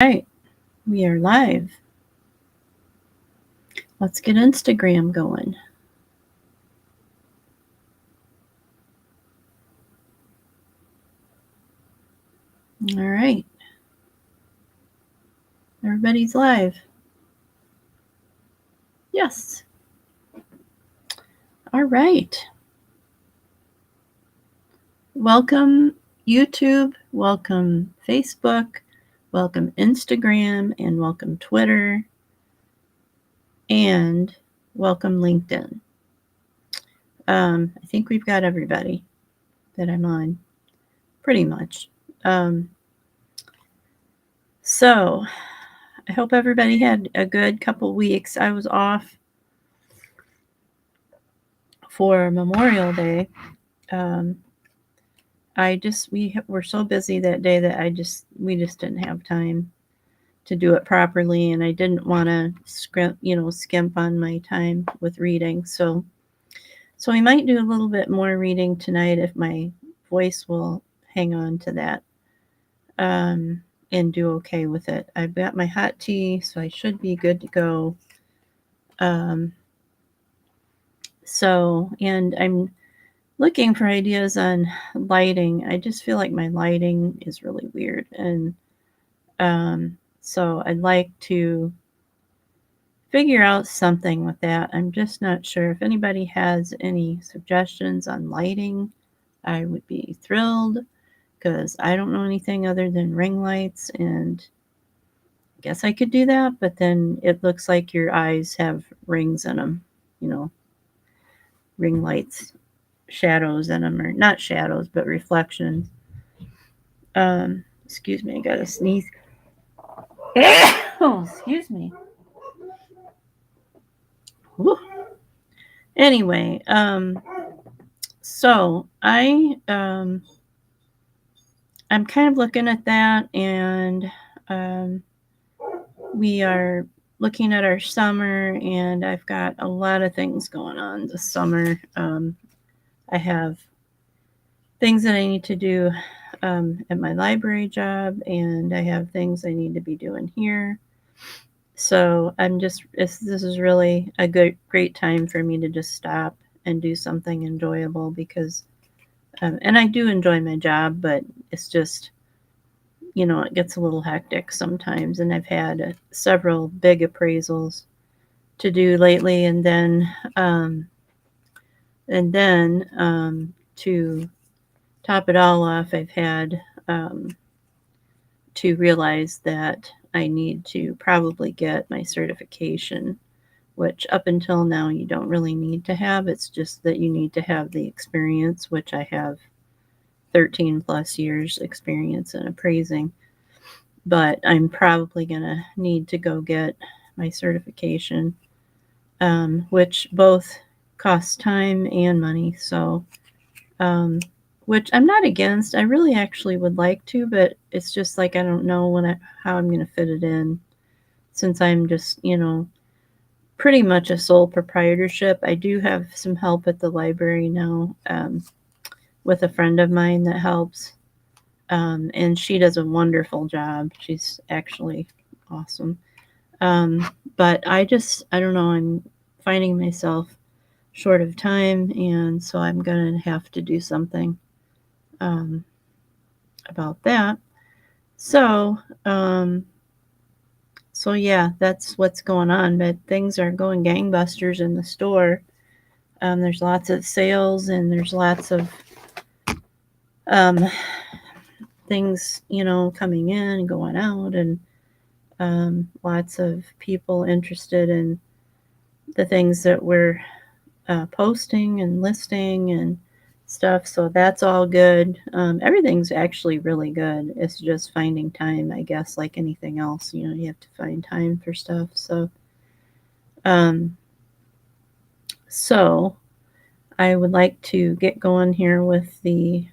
Right, we are live. Let's get Instagram going. All right, everybody's live. Yes. All right. Welcome, YouTube. Welcome, Facebook. Welcome, Instagram. And welcome, Twitter. And welcome, LinkedIn. I think we've got everybody that I'm on, pretty much. So, I hope everybody had a good couple weeks. I was off for Memorial Day. We were so busy that day that we just didn't have time to do it properly, and I didn't want to skimp on my time with reading. So we might do a little bit more reading tonight if my voice will hang on to that, and do okay with it. I've got my hot tea, so I should be good to go. And I'm looking for ideas on lighting. I just feel like my lighting is really weird, and so I'd like to figure out something with that. I'm just not sure. If anybody has any suggestions on lighting, I would be thrilled, because I don't know anything other than ring lights, and I guess I could do that, but then it looks like your eyes have rings in them, ring lights, shadows in them, or not shadows, but reflections. Excuse me, I got to sneeze. Oh, excuse me. Whew. Anyway, so I'm kind of looking at that, and we are looking at our summer, and I've got a lot of things going on this summer. I have things that I need to do at my library job, and I have things I need to be doing here. So this is really a great time for me to just stop and do something enjoyable, because, and I do enjoy my job, but it's just, it gets a little hectic sometimes. And I've had several big appraisals to do lately, and then to top it all off, I've had to realize that I need to probably get my certification, which up until now you don't really need to have. It's just that you need to have the experience, which I have 13 plus years experience in appraising. But I'm probably going to need to go get my certification, which both costs time and money. So, which I'm not against. I really actually would like to, but it's just like I don't know how I'm going to fit it in, since I'm just, pretty much a sole proprietorship. I do have some help at the library now, with a friend of mine that helps, and she does a wonderful job. She's actually awesome. But I don't know, I'm finding myself short of time, and so I'm going to have to do something about that. So, yeah, that's what's going on. But things are going gangbusters in the store. There's lots of sales, and there's lots of things, coming in and going out, and lots of people interested in the things that we're posting and listing and stuff. So that's all good. Everything's actually really good. It's just finding time, I guess, like anything else. You have to find time for stuff. So I would like to get going here with the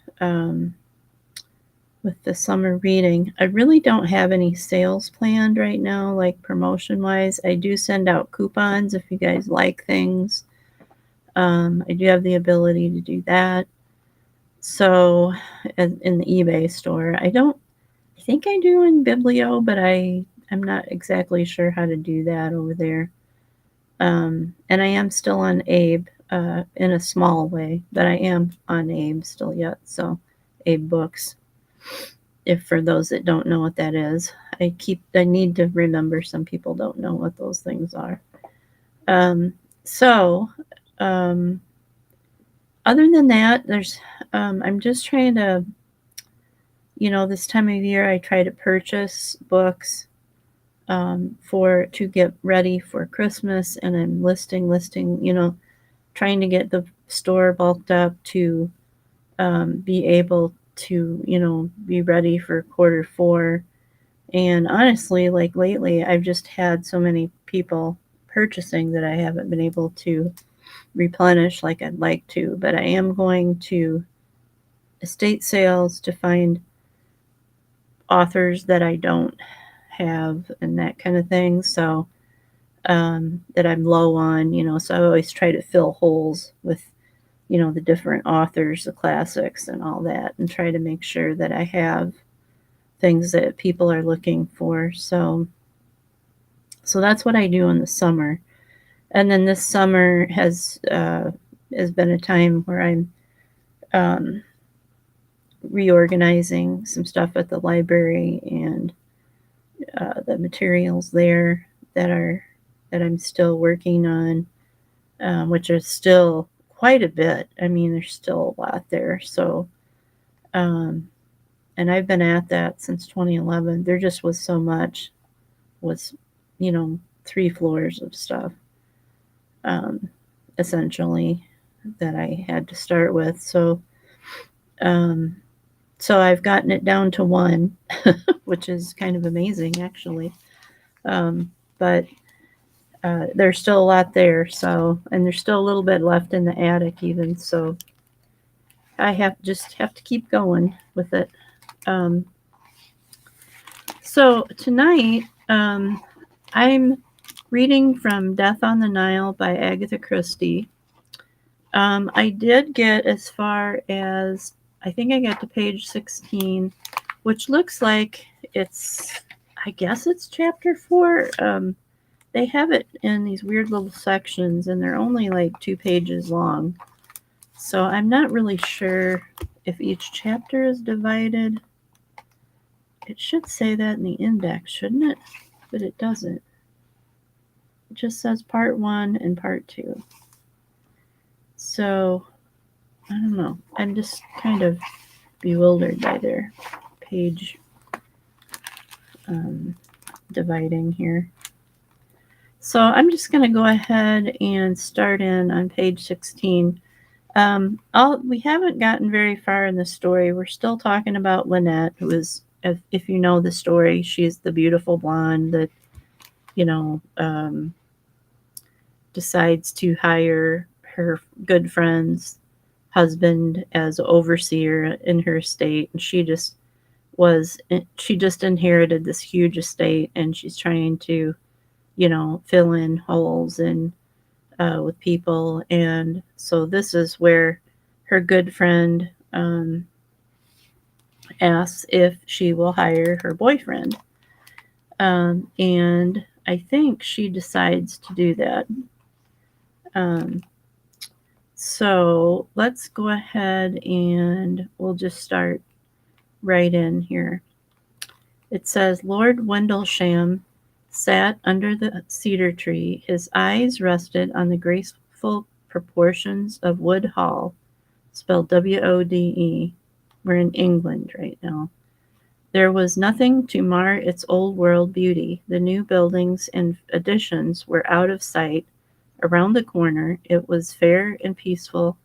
summer reading. I really don't have any sales planned right now, like promotion wise. I do send out coupons if you guys like things. I do have the ability to do that. So in the eBay store, I don't I think I do in Biblio, but I'm not exactly sure how to do that over there. And I am still on Abe in a small way, but I am on Abe still yet. So Abe Books. If for those that don't know what that is, I need to remember some people don't know what those things are. Um, so um, other than that, I'm just trying to, this time of year I try to purchase books for to get ready for Christmas, and I'm listing, trying to get the store bulked up to be able to, be ready for quarter 4. And honestly, like lately, I've just had so many people purchasing that I haven't been able to replenish like I'd like to. But I am going to estate sales to find authors that I don't have and that kind of thing. So that I'm low on, so I always try to fill holes with, the different authors, the classics and all that, and try to make sure that I have things that people are looking for. So that's what I do in the summer. And then this summer has been a time where I'm um, reorganizing some stuff at the library and the materials there that are that I'm still working on, which is still quite a bit. I mean, there's still a lot there. So, um, and I've been at that since 2011. There just was so much, was, 3 floors of stuff, um, essentially, that I had to start with. Um, so I've gotten it down to 1, which is kind of amazing, actually. Um, but there's still a lot there. So, and there's still a little bit left in the attic, even. So, I have to keep going with it. Um, so tonight, I'm reading from Death on the Nile by Agatha Christie. I did get as far as, I think I got to page 16, which looks like I guess it's chapter 4. They have it in these weird little sections, and they're only like 2 pages long. So I'm not really sure if each chapter is divided. It should say that in the index, shouldn't it? But it doesn't. It just says part 1 and part 2. So I don't know. I'm just kind of bewildered by their page dividing here. So I'm just going to go ahead and start in on page 16. We haven't gotten very far in the story. We're still talking about Lynette, who is, if you know the story, she's the beautiful blonde that, decides to hire her good friend's husband as overseer in her estate, and she just inherited this huge estate, and she's trying to, fill in holes and with people. And so this is where her good friend asks if she will hire her boyfriend. And I think she decides to do that. So let's go ahead and we'll just start right in here. It says, Lord Wendlesham sat under the cedar tree. His eyes rested on the graceful proportions of Wood Hall, spelled W-O-D-E. We're in England right now. There was nothing to mar its old world beauty. The new buildings and additions were out of sight around the corner. It was a fair and peaceful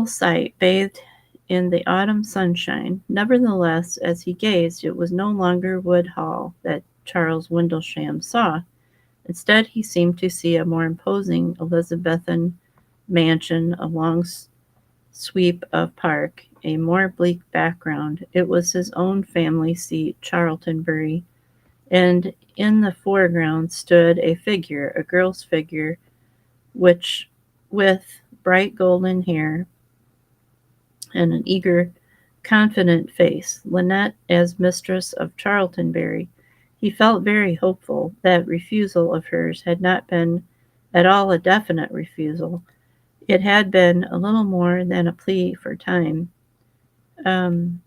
sight, bathed in the autumn sunshine. Nevertheless, as he gazed, it was no longer Wood Hall that Charles Windlesham saw. Instead, he seemed to see a more imposing Elizabethan mansion, a long sweep of park, a more bleak background. It was his own family seat, Charltonbury, and in the foreground stood a girl's figure, with bright golden hair and an eager confident face, Lynette as mistress of Charltonbury. He felt very hopeful. That refusal of hers had not been at all a definite refusal. It had been a little more than a plea for time. Um,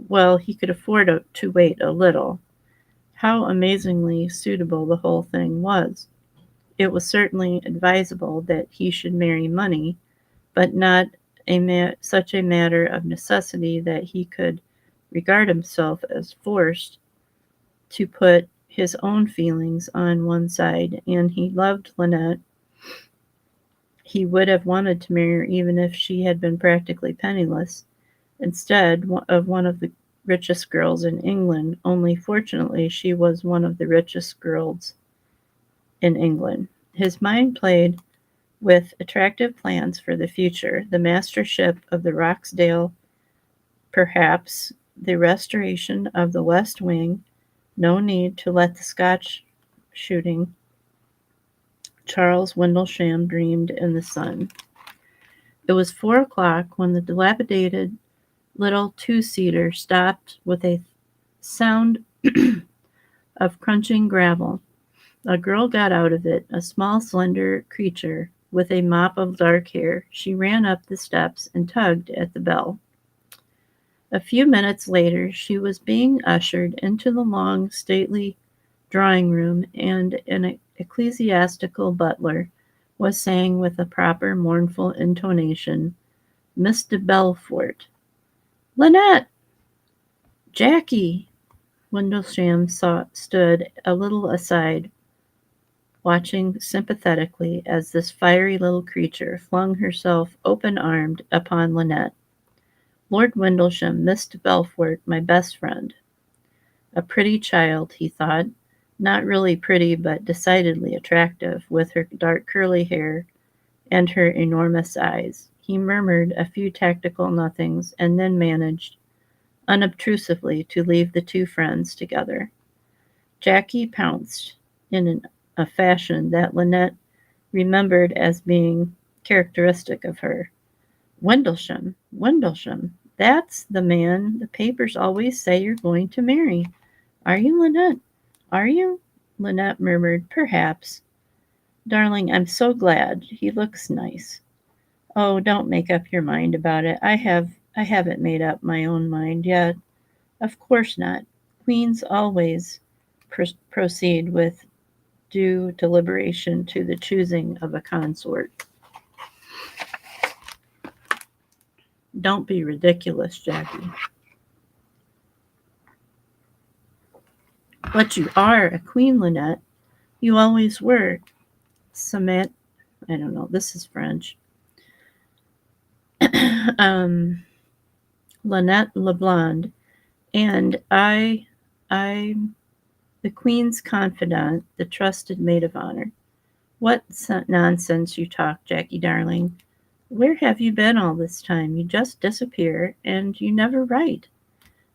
well, he could afford to wait a little. How amazingly suitable the whole thing was. It was certainly advisable that he should marry money, but not such a matter of necessity that he could regard himself as forced to put his own feelings on one side, and he loved Lynette. He would have wanted to marry her even if she had been practically penniless, instead of one of the richest girls in England, only fortunately she was one of the richest girls in England. His mind played with attractive plans for the future, the mastership of the Rochdale, perhaps the restoration of the West Wing, no need to let the Scotch shooting. Charles Windlesham dreamed in the sun. It was 4 o'clock when the dilapidated little two-seater stopped with a sound of crunching gravel. A girl got out of it, a small, slender creature with a mop of dark hair. She ran up the steps and tugged at the bell. A few minutes later she was being ushered into the long, stately drawing-room, and an ecclesiastical butler was saying with a proper mournful intonation, "Miss de Belfort." "Lynette!" "Jackie!" Windlesham stood a little aside, watching sympathetically as this fiery little creature flung herself open-armed upon Lynette. "Lord Windlesham, Miss de Belfort, my best friend." A pretty child, he thought, not really pretty but decidedly attractive, with her dark curly hair and her enormous eyes. He murmured a few tactical nothings and then managed, unobtrusively, to leave the two friends together. Jackie pounced in a fashion that Lynette remembered as being characteristic of her. "Windlesham! Windlesham! That's the man the papers always say you're going to marry. Are you, Lynette? Are you?" Lynette murmured, "Perhaps." "Darling, I'm so glad. He looks nice." "Oh, don't make up your mind about it. I haven't made up my own mind yet." "Of course not. Queens always proceed with due deliberation to the choosing of a consort." "Don't be ridiculous, Jackie." "But you are a queen, Lynette. You always were. Samet, I don't know, this is French. um, Lynette LeBlond, and I'm the Queen's confidant, the trusted maid of honor." "What nonsense you talk, Jackie darling. Where have you been all this time? You just disappear, and you never write."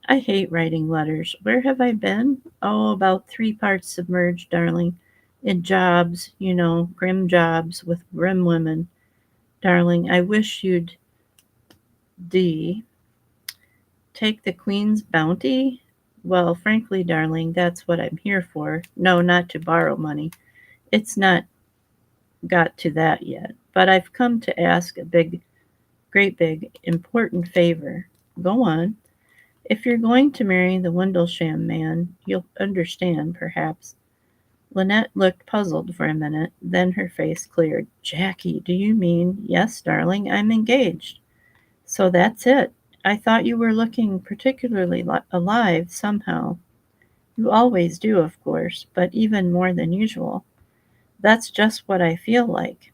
"I hate writing letters. Where have I been? Oh, about 3 parts submerged, darling, in jobs, grim jobs with grim women. Darling, I wish you'd take the Queen's bounty." "Well, frankly, darling, that's what I'm here for. No, not to borrow money. It's not got to that yet. But I've come to ask a great big, important favor." "Go on." "If you're going to marry the Windlesham man, you'll understand, perhaps." Lynette looked puzzled for a minute, then her face cleared. "Jackie, do you mean—" "Yes, darling, I'm engaged." "So that's it. I thought you were looking particularly alive, somehow." "You always do, of course, but even more than usual." "That's just what I feel like."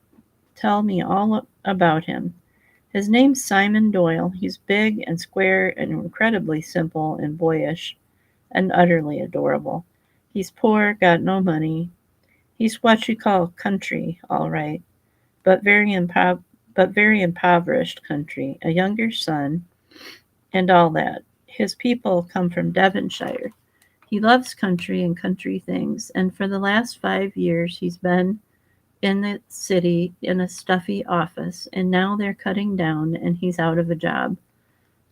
"Tell me all about him." "His name's Simon Doyle. He's big and square and incredibly simple and boyish and utterly adorable. He's poor, got no money. He's what you call country, all right, but very impoverished country, a younger son, and all that. His people come from Devonshire. He loves country and country things, and for the last 5 years he's been in the city in a stuffy office, and now they're cutting down and he's out of a job.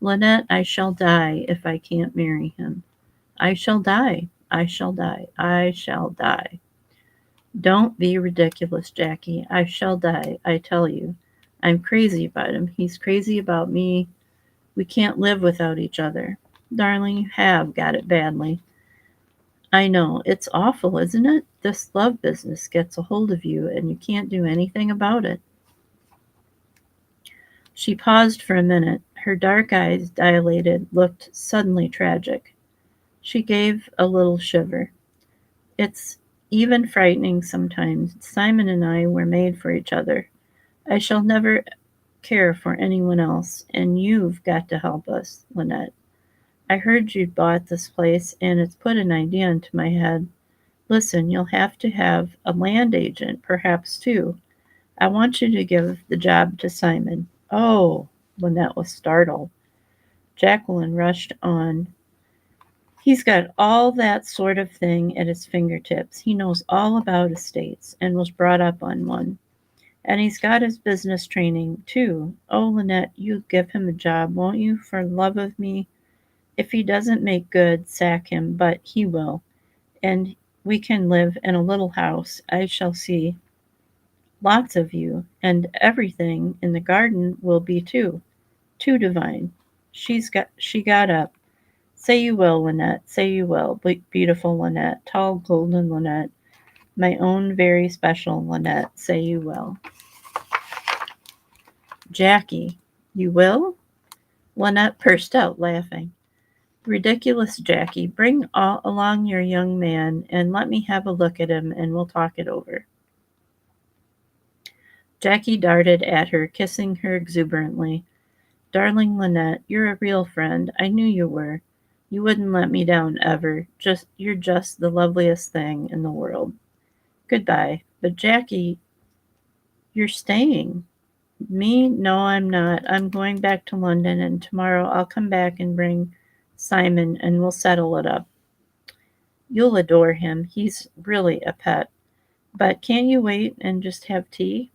Lynette, I shall die if I can't marry him. I shall die. I shall die. I shall die. Don't be ridiculous, Jackie. I shall die, I tell you. I'm crazy about him. He's crazy about me. We can't live without each other. Darling, you have got it badly. I know. It's awful, isn't it? This love business gets a hold of you and you can't do anything about it. She paused for a minute. Her dark eyes, dilated, looked suddenly tragic. She gave a little shiver. It's even frightening sometimes. Simon and I were made for each other. I shall never care for anyone else, and you've got to help us, Lynette. I heard you'd bought this place, and it's put an idea into my head. Listen, you'll have to have a land agent, perhaps two. I want you to give the job to Simon. Oh, Lynette was startled. Jacqueline rushed on. He's got all that sort of thing at his fingertips. He knows all about estates and was brought up on one. And he's got his business training, too. Oh, Lynette, you give him a job, won't you, for love of me? If he doesn't make good, sack him, but he will. And we can live in a little house. I shall see lots of you, and everything in the garden will be too divine. She got up. Say you will, Lynette, say you will, beautiful Lynette, tall golden Lynette, my own very special Lynette, say you will. Jackie, you will? Lynette burst out laughing. Ridiculous, Jackie. Bring along your young man and let me have a look at him and we'll talk it over. Jackie darted at her, kissing her exuberantly. Darling Lynette, you're a real friend. I knew you were. You wouldn't let me down ever. You're just the loveliest thing in the world. Goodbye. But Jackie, you're staying. Me? No, I'm not. I'm going back to London, and tomorrow I'll come back and bring Simon, and we'll settle it up. You'll adore him. He's really a pet. But can't you wait and just have tea?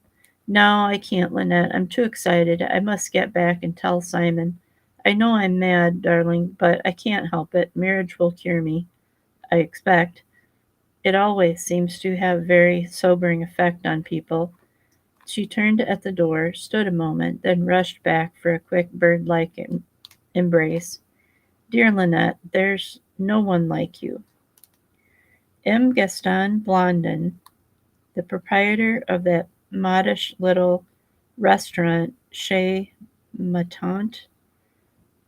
No, I can't, Lynette. I'm too excited. I must get back and tell Simon. I know I'm mad, darling, but I can't help it. Marriage will cure me, I expect. It always seems to have very sobering effect on people. She turned at the door, stood a moment, then rushed back for a quick bird-like embrace. Dear Lynette, there's no one like you. M. Gaston Blondin, the proprietor of that modish little restaurant Chez Ma Tante,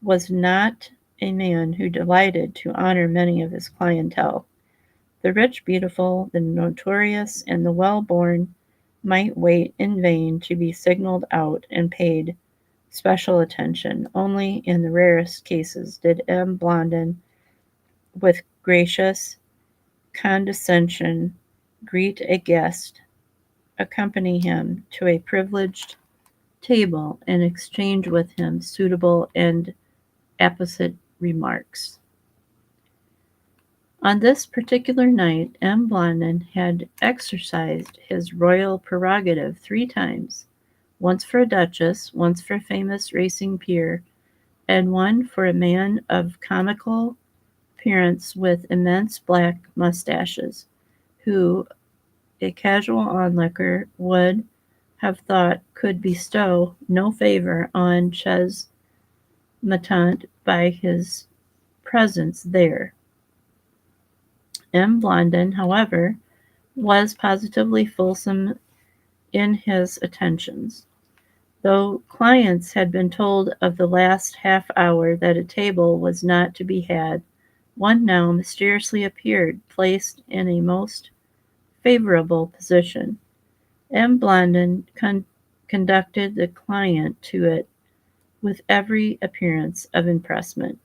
was not a man who delighted to honor many of his clientele. The rich, beautiful, the notorious, and the well-born might wait in vain to be signaled out and paid special attention. Only in the rarest cases did M. Blondin, with gracious condescension, greet a guest, accompany him to a privileged table, and exchange with him suitable and apposite remarks. On this particular night M. Blondin had exercised his royal prerogative 3 times, once for a duchess, once for a famous racing peer, and one for a man of comical appearance with immense black moustaches, who a casual onlooker would have thought could bestow no favour on Chez Ma Tante by his presence there. M. Blondin, however, was positively fulsome in his attentions. Though clients had been told of the last half-hour that a table was not to be had, one now mysteriously appeared, placed in a most favourable position. M. Blondin conducted the client to it with every appearance of empressement.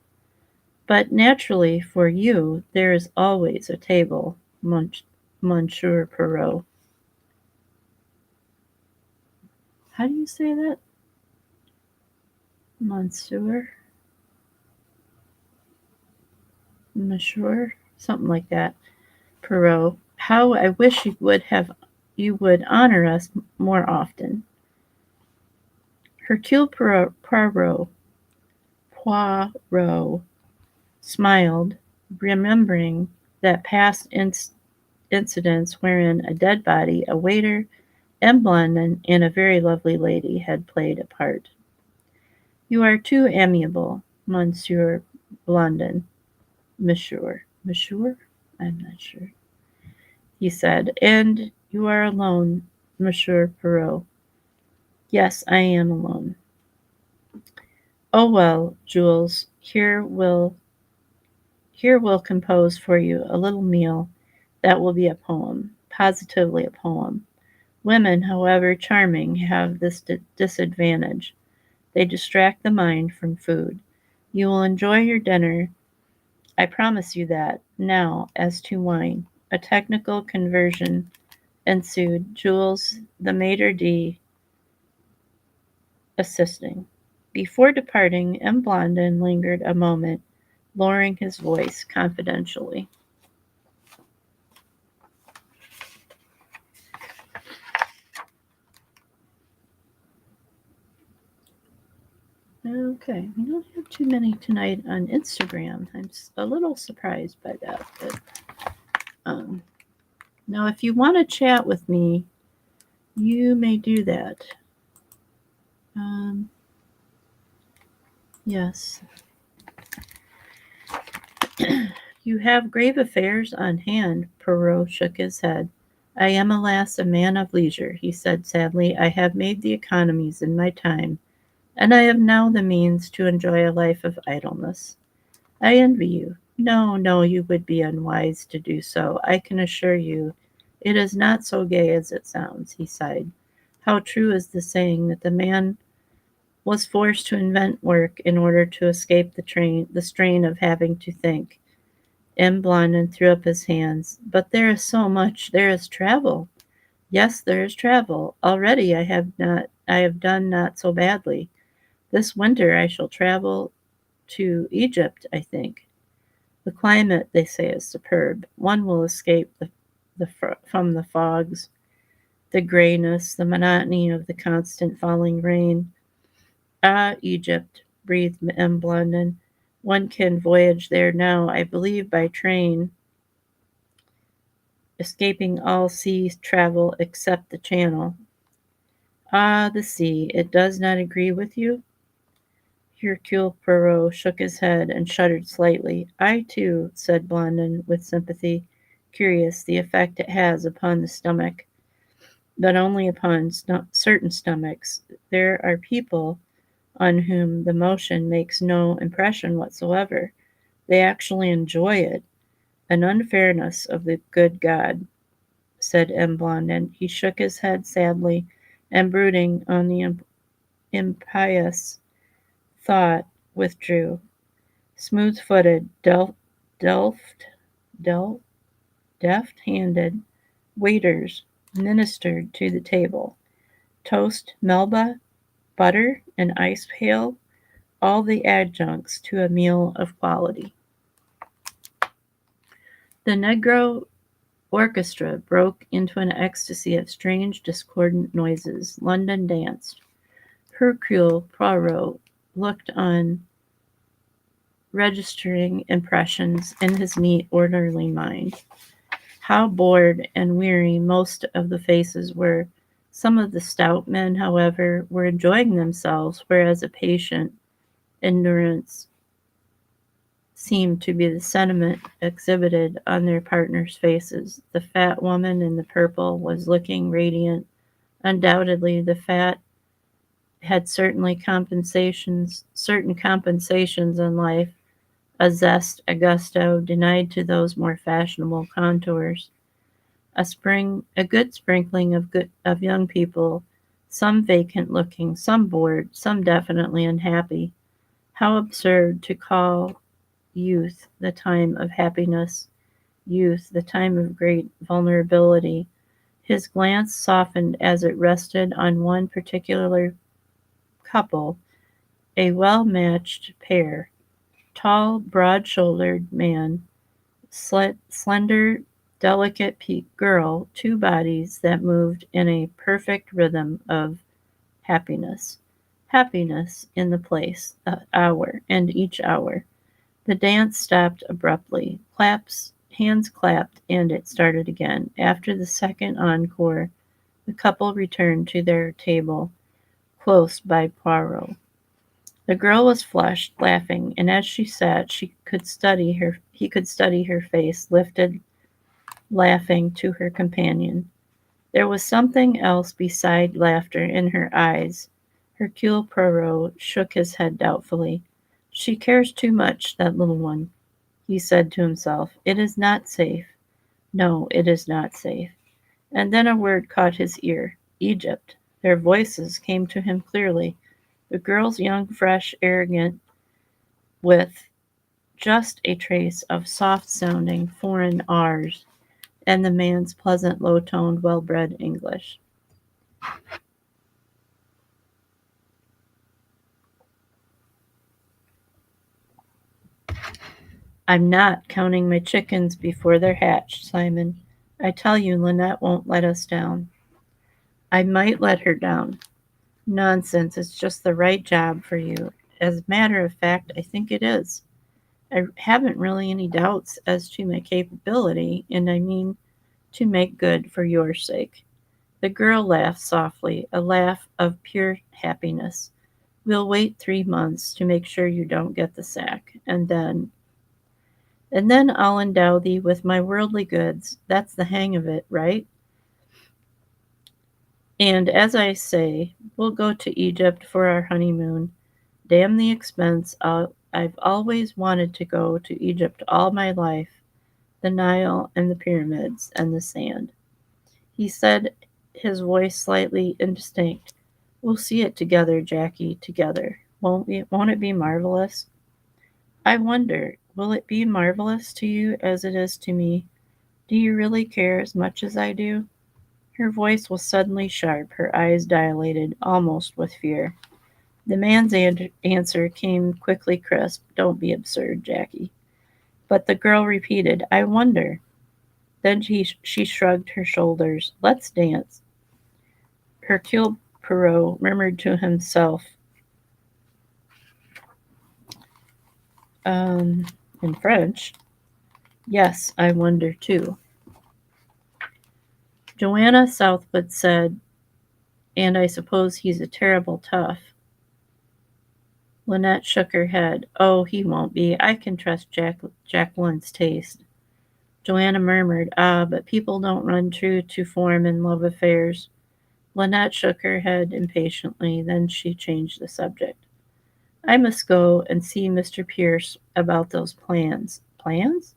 But naturally for you there is always a table, Monsieur Perrault. How do you say that? Monsieur? Monsieur? Something like that. Perrault. How I wish you would honor us more often. Hercule Poirot, Poirot smiled, remembering that past incidents wherein a dead body, a waiter, and Blondin, and a very lovely lady had played a part. "You are too amiable, Monsieur Blondin." Monsieur? I'm not sure, he said. "And you are alone, Monsieur Perrault." "Yes, I am alone." "Oh well, Jules, here will compose for you a little meal that will be a poem, positively a poem. Women, however charming, have this disadvantage. They distract the mind from food. You will enjoy your dinner, I promise you that. Now, as to wine." A technical conversion ensued, Jules, the maitre d' assisting. Before departing, M. Blondin lingered a moment, lowering his voice confidentially. Okay, we don't have too many tonight on Instagram. I'm a little surprised by that. But um, now, if you want to chat with me, you may do that. Um, yes. "You have grave affairs on hand." Perrault shook his head. "I am, alas, a man of leisure," he said sadly. "I have made the economies in my time, and I have now the means to enjoy a life of idleness. I envy you. No, no, you would be unwise to do so. I can assure you it is not so gay as it sounds." He sighed. "How true is the saying that the man was forced to invent work in order to escape the strain of having to think." M. Blondin threw up his hands. "But there is so much. There is travel." "Yes, there is travel. Already I have done not so badly. This winter I shall travel to Egypt, I think. The climate, they say, is superb. One will escape from the fogs, the grayness, the monotony of the constant falling rain." "Ah, Egypt," breathed M. Blondin. "One can voyage there now, I believe, by train, escaping all sea travel except the Channel." "Ah, the sea. It does not agree with you?" Hercule Poirot shook his head and shuddered slightly. "I, too," said Blondin, with sympathy. "Curious, the effect it has upon the stomach. But only upon certain stomachs. There are people on whom the motion makes no impression whatsoever. They actually enjoy it. An unfairness of the good God," said M. Blondin. He shook his head sadly, and brooding on the impious thought, withdrew. Smooth-footed, del- deft-handed waiters ministered to the table. Toast, Melba, butter, an ice pail, all the adjuncts to a meal of quality. The negro orchestra broke into an ecstasy of strange discordant noises. London danced. Hercule Poirot looked on, registering impressions in his neat, orderly mind. How bored and weary most of the faces were. Some of the stout men, however, were enjoying themselves, whereas a patient endurance seemed to be the sentiment exhibited on their partners' faces. The fat woman in the purple was looking radiant. Undoubtedly, the fat had certain compensations in life, a zest, a gusto, denied to those more fashionable contours. A good sprinkling of young people, some vacant looking, some bored, some definitely unhappy. How absurd to call youth the time of happiness, youth the time of great vulnerability. His glance softened as it rested on one particular couple, a well-matched pair, tall, broad-shouldered man, slender, delicate girl, two bodies that moved in a perfect rhythm of happiness. happiness in the place, the hour, and each hour. The dance stopped abruptly. Claps, hands clapped, and it started again. After the second encore, the couple returned to their table close by Poirot. The girl was flushed, laughing, and as she sat, he could study her face, lifted, laughing to her companion. There was something else beside laughter in her eyes. Hercule Poirot shook his head doubtfully. She cares too much, that little one, he said to himself. It is not safe. No, it is not safe. And then a word caught his ear. Egypt. Their voices came to him clearly. The girl's young, fresh, arrogant, with just a trace of soft-sounding foreign R's, and the man's pleasant, low-toned, well-bred English. I'm not counting my chickens before they're hatched, Simon. I tell you, Lynette won't let us down. I might let her down. Nonsense, it's just the right job for you. As a matter of fact, I think it is. I haven't really any doubts as to my capability, and I mean to make good for your sake. The girl laughed softly, a laugh of pure happiness. We'll wait 3 months to make sure you don't get the sack, and then I'll endow thee with my worldly goods. That's the hang of it, right? And as I say, we'll go to Egypt for our honeymoon. Damn the expense. I've always wanted to go to Egypt all my life. The Nile and the pyramids and the sand. He said, his voice slightly indistinct. We'll see it together, Jackie, together. Won't it be marvelous? I wonder, will it be marvelous to you as it is to me? Do you really care as much as I do? Her voice was suddenly sharp, her eyes dilated, almost with fear. The man's answer came quickly crisp. Don't be absurd, Jackie. But the girl repeated, I wonder. Then she shrugged her shoulders. Let's dance. Hercule Poirot murmured to himself in French, yes, I wonder too. Joanna Southwood said, and I suppose he's a terrible tough. Lynette shook her head. Oh, he won't be. I can trust Jacqueline's taste. Joanna murmured, ah, but people don't run true to form in love affairs. Lynette shook her head impatiently, then she changed the subject. I must go and see Mr. Pierce about those plans. Plans?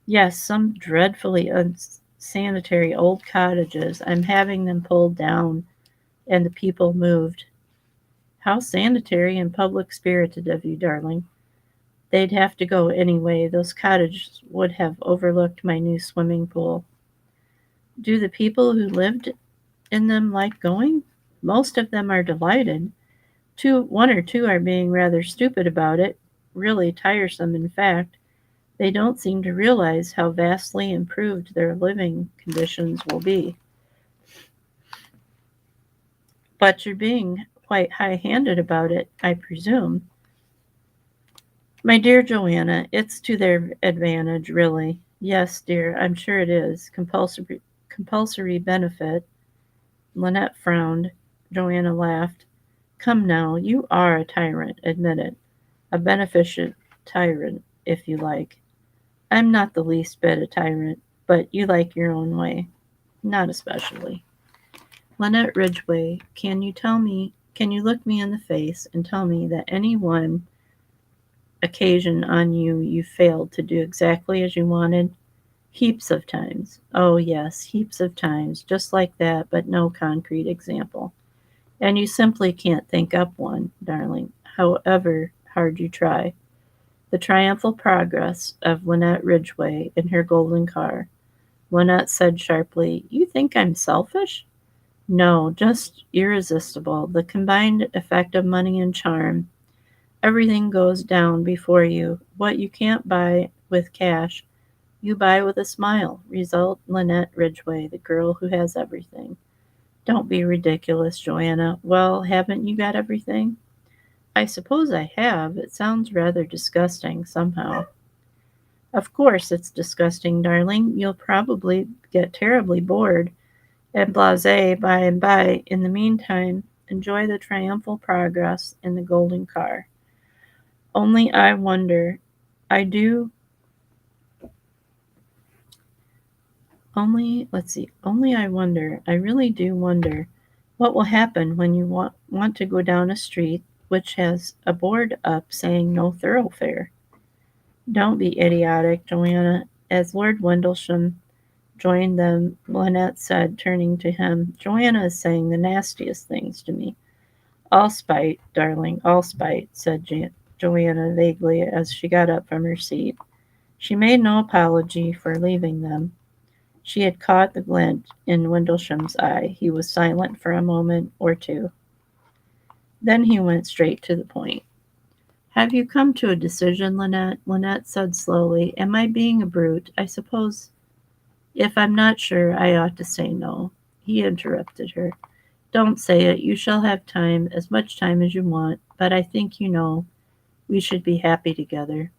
Yes, some dreadfully unsanitary old cottages. I'm having them pulled down and the people moved. How sanitary and public-spirited of you, darling. They'd have to go anyway. Those cottages would have overlooked my new swimming pool. Do the people who lived in them like going? Most of them are delighted. One or two are being rather stupid about it, really tiresome in fact. They don't seem to realize how vastly improved their living conditions will be. But you're being quite high-handed about it, I presume. My dear Joanna, it's to their advantage, really. Yes, dear, I'm sure it is. Compulsory benefit. Lynette frowned. Joanna laughed. Come now, you are a tyrant, admit it. A beneficent tyrant, if you like. I'm not the least bit a tyrant, but you like your own way. Not especially. Lynette Ridgway, can you look me in the face and tell me that any one occasion on you failed to do exactly as you wanted? Heaps of times. Oh, yes, heaps of times, just like that, but no concrete example. And you simply can't think up one, darling, however hard you try. The triumphal progress of Lynette Ridgway in her golden car. Lynette said sharply, You think I'm selfish? No, just irresistible. The combined effect of money and charm. Everything goes down before you. What you can't buy with cash, you buy with a smile. Result, Lynette Ridgway, the girl who has everything. Don't be ridiculous, Joanna. Well, haven't you got everything? I suppose I have. It sounds rather disgusting somehow. Of course it's disgusting, darling. You'll probably get terribly bored and blasé by and by. In the meantime, enjoy the triumphal progress in the golden car. Only I wonder, I do, only I wonder, I really do wonder, what will happen when you want to go down a street which has a board up saying no thoroughfare. Don't be idiotic, Joanna. As Lord Windlesham joined them, Lynette said, turning to him, Joanna is saying the nastiest things to me. All spite, darling, all spite, said Joanna vaguely as she got up from her seat. She made no apology for leaving them. She had caught the glint in Windlesham's eye. He was silent for a moment or two. Then he went straight to the point. Have you come to a decision, Lynette? Lynette said slowly. Am I being a brute? I suppose if I'm not sure, I ought to say no. He interrupted her. Don't say it. You shall have time, as much time as you want, but I think you know we should be happy together.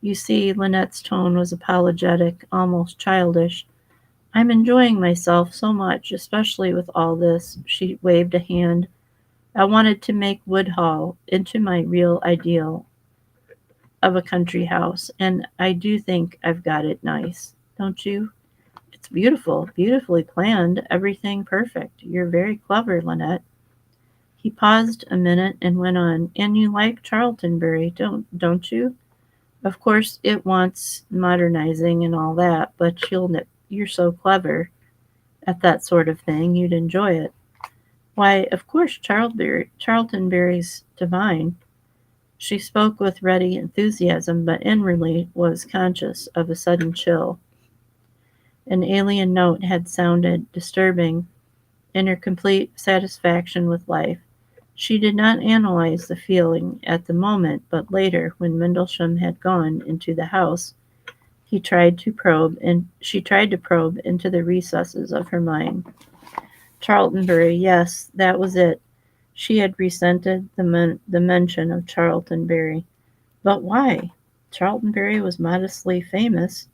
You see, Lynette's tone was apologetic, almost childish. I'm enjoying myself so much, especially with all this. She waved a hand. I wanted to make Woodhall into my real ideal of a country house, and I do think I've got it nice. Don't you? It's beautiful, beautifully planned, everything perfect. You're very clever, Lynette. He paused a minute and went on. And you like Charltonbury, don't you? Of course it wants modernizing and all that, but you're so clever at that sort of thing, you'd enjoy it. Why, of course Charltonbury's divine. She spoke with ready enthusiasm, but inwardly was conscious of a sudden chill. An alien note had sounded disturbing in her complete satisfaction with life. She did not analyze the feeling at the moment, but later, when Mendlesham had gone into the house, she tried to probe into the recesses of her mind. Charltonbury, yes, that was it. She had resented the mention of Charltonbury. But why? Charltonbury was modestly famous.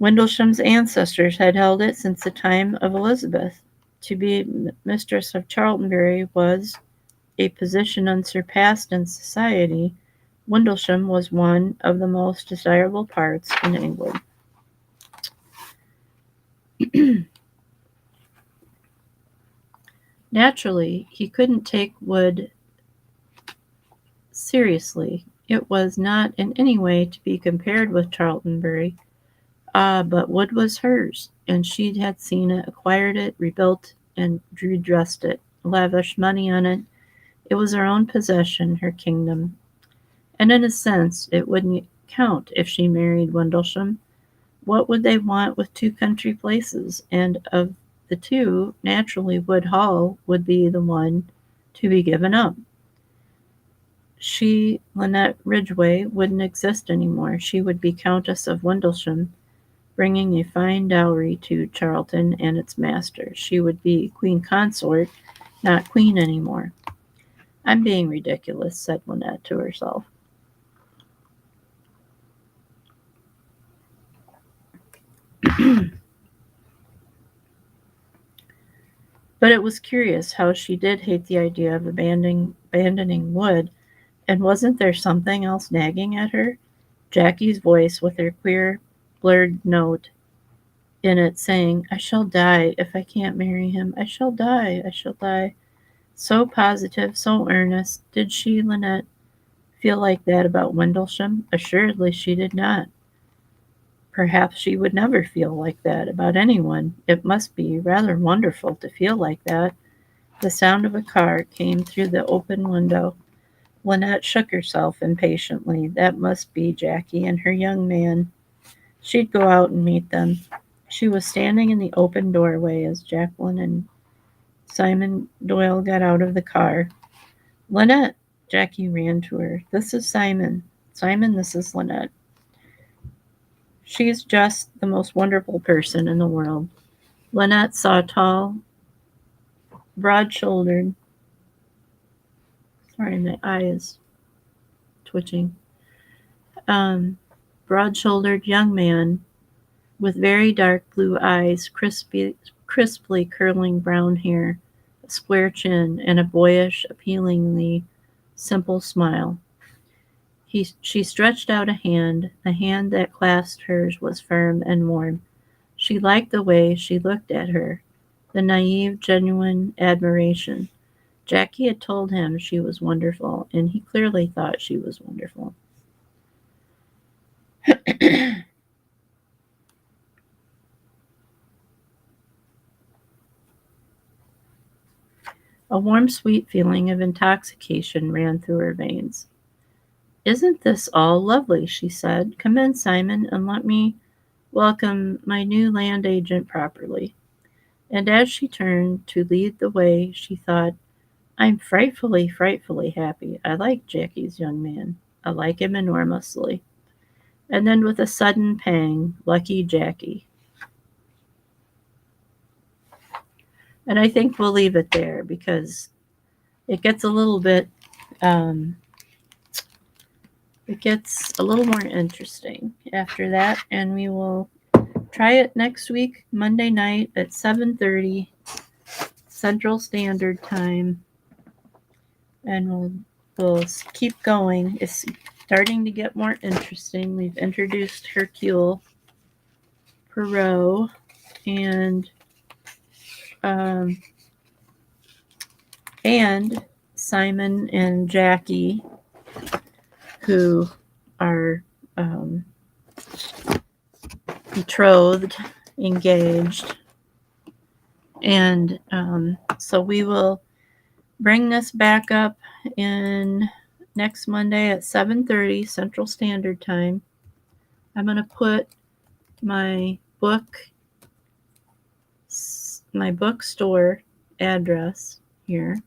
Windlesham's ancestors had held it since the time of Elizabeth. To be mistress of Charltonbury was a position unsurpassed in society. Windlesham was one of the most desirable parts in England. Naturally, he couldn't take Wood seriously. It was not in any way to be compared with Charltonbury. Ah, but Wood was hers, and she had seen it, acquired it, rebuilt and redressed it, lavished money on it. It was her own possession, her kingdom. And in a sense, it wouldn't count if she married Windlesham. What would they want with two country places? And of the two, naturally Woodhall would be the one to be given up. She, Lynette Ridgway, wouldn't exist any more. She would be Countess of Windlesham, bringing a fine dowry to Charlton and its master. She would be queen consort, not queen any more. I'm being ridiculous, said Lynette to herself. But it was curious how she did hate the idea of abandoning Wood, and wasn't there something else nagging at her? Jackie's voice, with her queer, blurred note in it, saying, I shall die if I can't marry him. I shall die, I shall die. So positive, so earnest. Did she, Lynette, feel like that about Windlesham? Assuredly she did not. Perhaps she would never feel like that about anyone. It must be rather wonderful to feel like that. The sound of a car came through the open window. Lynette shook herself impatiently. That must be Jackie and her young man. She'd go out and meet them. She was standing in the open doorway as Jacqueline and Simon Doyle got out of the car. Lynette! Jackie ran to her. This is Simon. Simon, this is Lynette. She's just the most wonderful person in the world. Lynette saw a tall, broad-shouldered, Sorry, my eye is twitching. Broad-shouldered young man with very dark blue eyes, crisply curling brown hair, a square chin, and a boyish, appealingly simple smile. She stretched out a hand. The hand that clasped hers was firm and warm. She liked the way she looked at her, the naive, genuine admiration. Jackie had told him she was wonderful, and he clearly thought she was wonderful. A warm, sweet feeling of intoxication ran through her veins. "Isn't this all lovely?" she said. "Come in, Simon, and let me welcome my new land agent properly." And as she turned to lead the way, she thought, "I'm frightfully, frightfully happy. I like Jackie's young man. I like him enormously." And then with a sudden pang, lucky Jackie. And I think we'll leave it there because it gets a little bit, it gets a little more interesting after that, and we will try it next week, Monday night at 7:30 Central Standard Time, and we'll keep going. It's starting to get more interesting. We've introduced Hercule Poirot um, and Simon and Jackie, who are betrothed, engaged, and so we will bring this back up in next Monday at 7:30 Central Standard Time. I'm going to put my bookstore address here.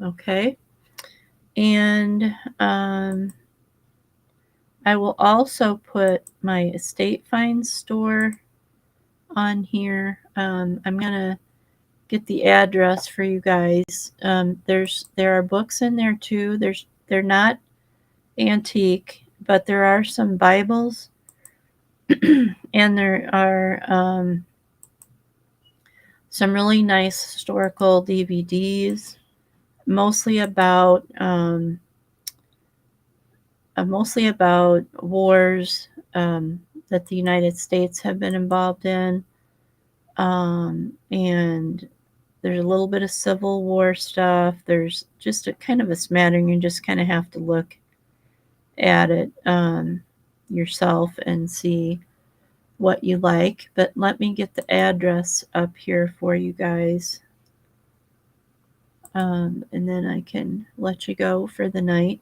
Okay. And I will also put my estate finds store on here. I'm going to get the address for you guys. There are books in there too. They're not antique, but there are some Bibles, and there are some really nice historical DVDs, mostly about wars that the United States have been involved in, and there's a little bit of Civil War stuff. There's just a kind of a smattering. You just kind of have to look at it yourself and see what you like. But let me get the address up here for you guys, and then I can let you go for the night.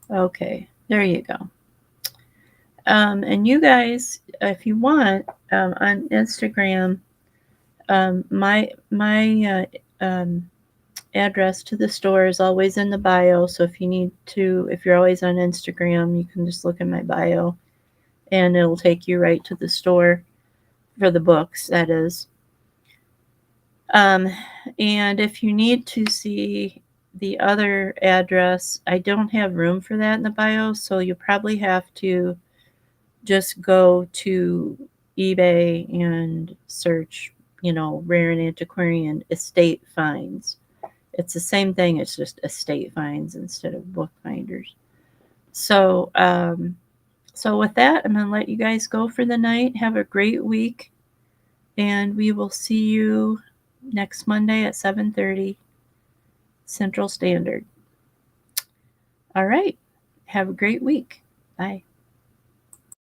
Okay, there you go. And you guys, if you want, on Instagram, my address to the store is always in the bio. So if you're always on Instagram, you can just look in my bio, and it'll take you right to the store for the books, that is. And if you need to see the other address, I don't have room for that in the bio, so you'll probably have to just go to eBay and search, rare and antiquarian estate finds. It's the same thing, it's just estate finds instead of bookbinders. So, so with that, I'm going to let you guys go for the night. Have a great week, and we will see you next Monday at 7:30 Central Standard. All right. Have a great week. Bye.